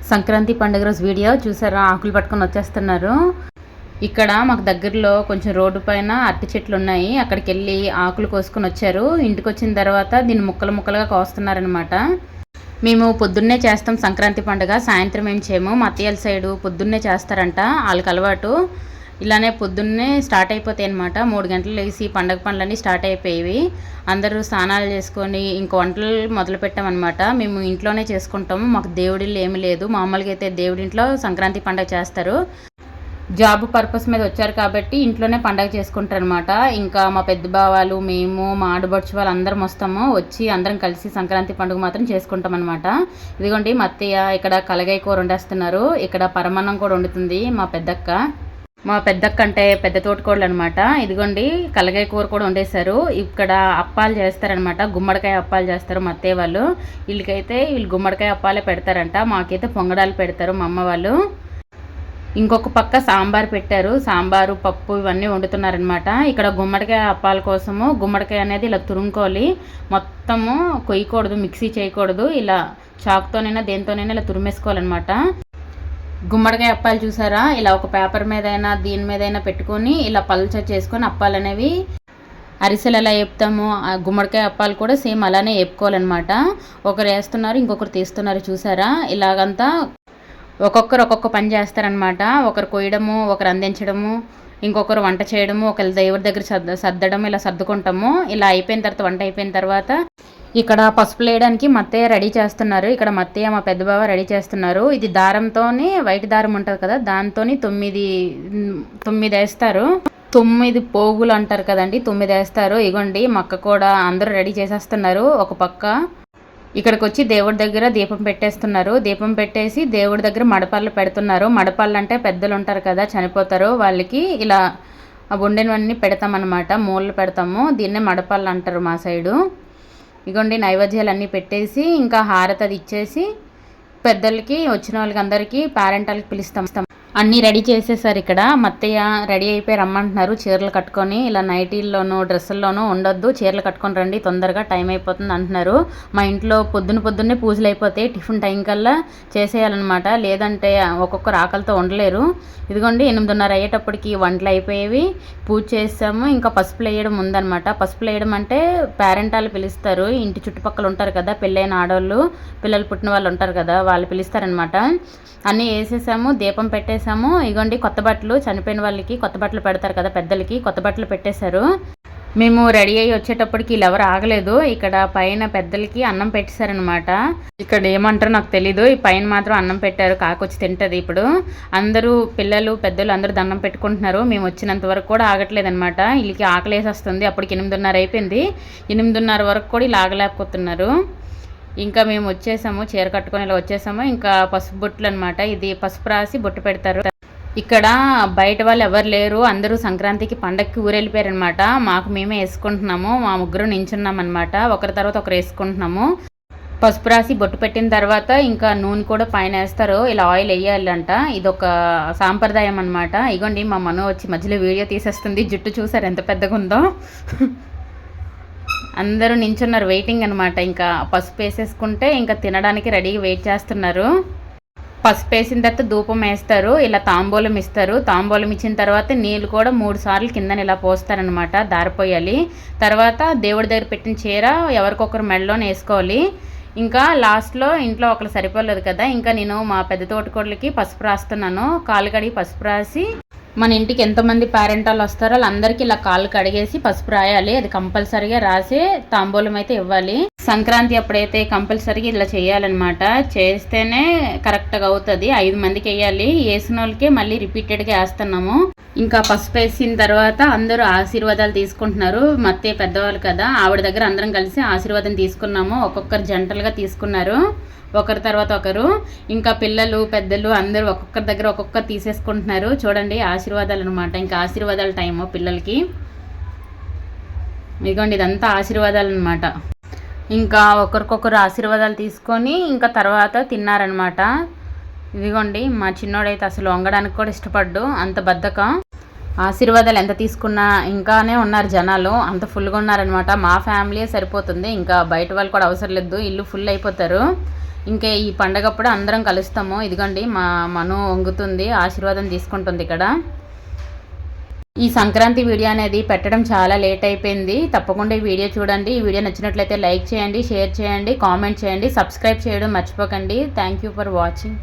సంక్రాంతి పండుగ రోజు వీడియో చూసారా? ఆకులు పట్టుకొని వచ్చేస్తున్నారు. ఇక్కడ మాకు దగ్గరలో కొంచెం రోడ్డు పైన అరటి చెట్లు ఉన్నాయి. అక్కడికి వెళ్ళి ఆకులు కోసుకొని వచ్చారు. ఇంటికి వచ్చిన తర్వాత దీన్ని ముక్కలు ముక్కలుగా కోస్తున్నారనమాట. మేము పొద్దున్నే చేస్తాం సంక్రాంతి పండుగ, సాయంత్రం ఏం చేయము. మా అత్తయ్యల సైడు పొద్దున్నే చేస్తారంట, వాళ్ళకి అలవాటు. ఇలానే పొద్దున్నే స్టార్ట్ అయిపోతాయి అనమాట. 3 గంటలు లేచి పండగ పనులన్నీ స్టార్ట్ అయిపోయేవి. అందరూ స్నానాలు చేసుకొని ఇంక వంటలు మొదలు పెట్టామన్నమాట. మేము ఇంట్లోనే చేసుకుంటాము, మాకు దేవుడిల్లు ఏమీ లేదు. మామూలుగా అయితే దేవుడింట్లో సంక్రాంతి పండుగ చేస్తారు. జాబ్ పర్పస్ మీద వచ్చారు కాబట్టి ఇంట్లోనే పండగ చేసుకుంటారు అనమాట. ఇంకా మా పెద్ద బావాలు, మేము, మా ఆడబడుచు వాళ్ళు అందరం వస్తాము. వచ్చి అందరం కలిసి సంక్రాంతి పండుగ మాత్రం చేసుకుంటాం అనమాట. ఇదిగోండి మా అత్తయ్య ఇక్కడ కలగాయ కూర వండేస్తున్నారు. ఇక్కడ పరమాన్నం కూడా వండుతుంది మా పెద్దక్క అంటే పెద్ద తోటకోడలు అనమాట. ఇదిగోండి కలగాయ కూర కూడా వండేశారు. ఇక్కడ అప్పాలు చేస్తారనమాట, గుమ్మడికాయ అప్పాలు చేస్తారు మా అత్తయ్య వాళ్ళు. వీళ్ళు గుమ్మడికాయ అప్పాలే పెడతారంట, మాకైతే పొంగడాలు పెడతారు మా అమ్మ వాళ్ళు. ఇంకొక పక్క సాంబార్ పెట్టారు, సాంబారు పప్పు ఇవన్నీ వండుతున్నారనమాట. ఇక్కడ గుమ్మడికాయ అప్పాల కోసము గుమ్మడికాయ అనేది ఇలా తురుముకోవాలి, మొత్తము కొయ్యకూడదు, మిక్సీ చేయకూడదు. ఇలా చాకుతోనైనా దేనితోనైనా ఇలా తురిమేసుకోవాలన్నమాట. గుమ్మడికాయ అప్పాలు చూసారా? ఇలా ఒక పేపర్ మీదైనా దీని మీదైనా పెట్టుకొని ఇలా పల్చ చేసుకొని అప్పాలు అనేవి అరిసెలు ఎలా వేపుతామో ఆ గుమ్మడికాయ అప్పాలు కూడా సేమ్ అలానే వేపుకోవాలన్నమాట. ఒకరు వేస్తున్నారు, ఇంకొకరు తీస్తున్నారు. చూసారా? ఇలాగంతా ఒక్కొక్కరు ఒక్కొక్క పని చేస్తారనమాట. ఒకరు కొయ్యడము, ఒకరు అందించడము, ఇంకొకరు వంట చేయడము, ఒకరు దేవుడి దగ్గర సర్దడం, ఇలా సర్దుకుంటాము. ఇలా అయిపోయిన తర్వాత, వంట అయిపోయిన తర్వాత ఇక్కడ పసుపు వేయడానికి మత్తయ్య రెడీ చేస్తున్నారు. ఇక్కడ మత్తయ్య మా పెద్ద బావ రెడీ చేస్తున్నారు. ఇది దారంతోని, వైట్ దారం ఉంటుంది కదా, దాంతో 9 వేస్తారు. 9 పోగులు అంటారు కదండి, 9 వేస్తారు. ఇగోండి మక్క కూడా అందరూ రెడీ చేసేస్తున్నారు. ఒక పక్క ఇక్కడికి వచ్చి దేవుడి దగ్గర దీపం పెట్టేస్తున్నారు. దీపం పెట్టేసి దేవుడి దగ్గర మడపళ్ళు పెడుతున్నారు. మడపళ్ళు అంటే పెద్దలు ఉంటారు కదా, చనిపోతారు, వాళ్ళకి ఇలా ఆ వండినవన్నీ పెడతామన్నమాట, మూలలు పెడతాము. దీన్నే మడపళ్ళు అంటారు మా సైడు. ఇగోండి నైవేద్యాలు అన్నీ పెట్టేసి ఇంకా హారతి అది ఇచ్చేసి పెద్దలకి, వచ్చిన వాళ్ళకి అందరికీ పేరెంటాలకి పిలుస్తాం. అన్నీ రెడీ చేసేసారు. ఇక్కడ మత్తయ్య రెడీ అయిపోయి రమ్మంటున్నారు. చీరలు కట్టుకొని ఇలా నైటీల్లోనూ డ్రెస్సుల్లోనూ ఉండొద్దు, చీరలు కట్టుకొని రండి, తొందరగా టైం అయిపోతుంది అంటున్నారు. మా ఇంట్లో పొద్దున్నే పూజలు అయిపోతాయి, టిఫిన్ టైం కల్లా చేసేయాలన్నమాట, లేదంటే ఒక్కొక్కరు ఆకలితో ఉండలేరు. ఇదిగోండి 8:30 అయ్యేటప్పటికి వంటలు అయిపోయేవి, పూజ చేసాము. ఇంకా పసుపులు వేయడం ఉందన్నమాట. పసుపులు వేయడం అంటే పేరెంటాలు పిలుస్తారు, ఇంటి చుట్టుపక్కల ఉంటారు కదా, పెళ్ళైన ఆడవాళ్ళు, పిల్లలు పుట్టిన వాళ్ళు ఉంటారు కదా, వాళ్ళు పిలుస్తారనమాట. అన్నీ వేసేసాము, దీపం పెట్టేసాము. ఇగోండి కొత్త బట్టలు, చనిపోయిన వాళ్ళకి కొత్త బట్టలు పెడతారు కదా, పెద్దలకి కొత్త బట్టలు పెట్టేశారు. మేము రెడీ అయ్యి వచ్చేటప్పటికి వీళ్ళు ఎవరు ఆగలేదు. ఇక్కడ పైన పెద్దలకి అన్నం పెట్టేశారనమాట. ఇక్కడ ఏమంటారో నాకు తెలీదు, ఈ పైన మాత్రం అన్నం పెట్టారు, కాకొచ్చి తింటుంది. ఇప్పుడు అందరూ పిల్లలు పెద్దలు అందరూ దండం పెట్టుకుంటున్నారు. మేము వచ్చినంత వరకు కూడా ఆగట్లేదు అనమాట. వీళ్ళకి ఆకలి వేసేస్తుంది. అప్పటికి 8:30 అయిపోయింది. 8:30 వరకు కూడా వీళ్ళు ఆగలేకపోతున్నారు. ఇంకా మేము వచ్చేసాము, చీర కట్టుకొని ఇలా వచ్చేసాము. ఇంకా పసుపు బొట్లు అనమాట, ఇది పసుపు రాసి బొట్టు పెడతారు. ఇక్కడ బయట వాళ్ళు ఎవరు లేరు, అందరూ సంక్రాంతికి పండగకి ఊరెళ్ళిపోయారనమాట. మాకు మేమే వేసుకుంటున్నాము, మా ముగ్గురు నించున్నాం అనమాట. ఒకరి తర్వాత ఒకరు వేసుకుంటున్నాము. పసుపు రాసి బొట్టు పెట్టిన తర్వాత ఇంకా నూనె కూడా పైన వేస్తారు, ఇలా ఆయిల్ వేయాలంట. ఇదొక సాంప్రదాయం అనమాట. ఇగోండి మా మను వచ్చి మధ్యలో వీడియో తీసేస్తుంది. జుట్టు చూసారు ఎంత పెద్దగా ఉందో. అందరూ నించున్నారు, వెయిటింగ్ అనమాట. ఇంకా పసుపు వేసేసుకుంటే ఇంకా తినడానికి రెడీగా వెయిట్ చేస్తున్నారు. పసుపు వేసిన తర్వాత ధూపం వేస్తారు, ఇలా తాంబూలం ఇస్తారు. తాంబూలం ఇచ్చిన తర్వాత నీళ్ళు కూడా 3 సార్లు కిందని ఇలా పోస్తారనమాట, దారిపోయాలి. తర్వాత దేవుడి దగ్గర పెట్టిన చీర ఎవరికొకరు మెడలోనే వేసుకోవాలి. ఇంకా లాస్ట్లో ఇంట్లో ఒకరు సరిపోలేదు కదా, ఇంకా నేను మా పెద్ద తోటకోడలకి పసుపు రాస్తున్నాను. కాలు కడిగి పసుపు రాసి, మన ఇంటికి ఎంతమంది పేరెంటాలు వస్తారో వాళ్ళందరికీ ఇలా కాళ్ళు కడిగేసి పసుపు రాయాలి. అది కంపల్సరీగా రాసి తాంబూలం అయితే ఇవ్వాలి. సంక్రాంతి అప్పుడైతే కంపల్సరీగా ఇలా చేయాలన్నమాట, చేస్తేనే కరెక్ట్గా అవుతుంది. 5 మందికి వేయాలి, వేసిన వాళ్ళకే మళ్ళీ రిపీటెడ్గా వేస్తున్నాము. ఇంకా పసుపు వేసిన తర్వాత అందరూ ఆశీర్వాదాలు తీసుకుంటున్నారు. మత్తే పెద్దవాళ్ళు కదా, ఆవిడ దగ్గర అందరం కలిసి ఆశీర్వాదం తీసుకున్నాము. ఒక్కొక్కరు జంటలుగా తీసుకున్నారు, ఒకరి తర్వాత ఒకరు. ఇంకా పిల్లలు పెద్దలు అందరూ ఒక్కొక్కరి దగ్గర ఒక్కొక్కరు తీసేసుకుంటున్నారు. చూడండి ఆశీర్వాదాలు అనమాట, ఇంకా ఆశీర్వాదాల టైము పిల్లలకి. ఇదిగోండి ఇదంతా ఆశీర్వాదాలు అనమాట. ఇంకా ఒకరికొకరు ఆశీర్వాదాలు తీసుకొని ఇంకా తర్వాత తిన్నారనమాట. ఇదిగోండి మా చిన్నోడైతే అసలు వంగడానికి కూడా ఇష్టపడ్డు, అంత బద్ధకం. ఆశీర్వాదాలు ఎంత తీసుకున్నా ఇంకానే ఉన్నారు జనాలు, అంత ఫుల్గా ఉన్నారనమాట. మా ఫ్యామిలీ సరిపోతుంది, ఇంకా బయట వాళ్ళు కూడా అవసరం లేదు, ఇల్లు ఫుల్ అయిపోతారు. ఇంకా ఈ పండగప్పుడు అందరం కలుస్తాము. ఇదిగోండి మా మను వంగుతుంది, ఆశీర్వాదం తీసుకుంటుంది ఇక్కడ. ఈ సంక్రాంతి వీడియో అనేది పెట్టడం చాలా లేట్ అయిపోయింది. తప్పకుండా ఈ వీడియో చూడండి. ఈ వీడియో నచ్చినట్లయితే లైక్ చేయండి, షేర్ చేయండి, కామెంట్ చేయండి, సబ్స్క్రైబ్ చేయడం మర్చిపోకండి. Thank you for watching.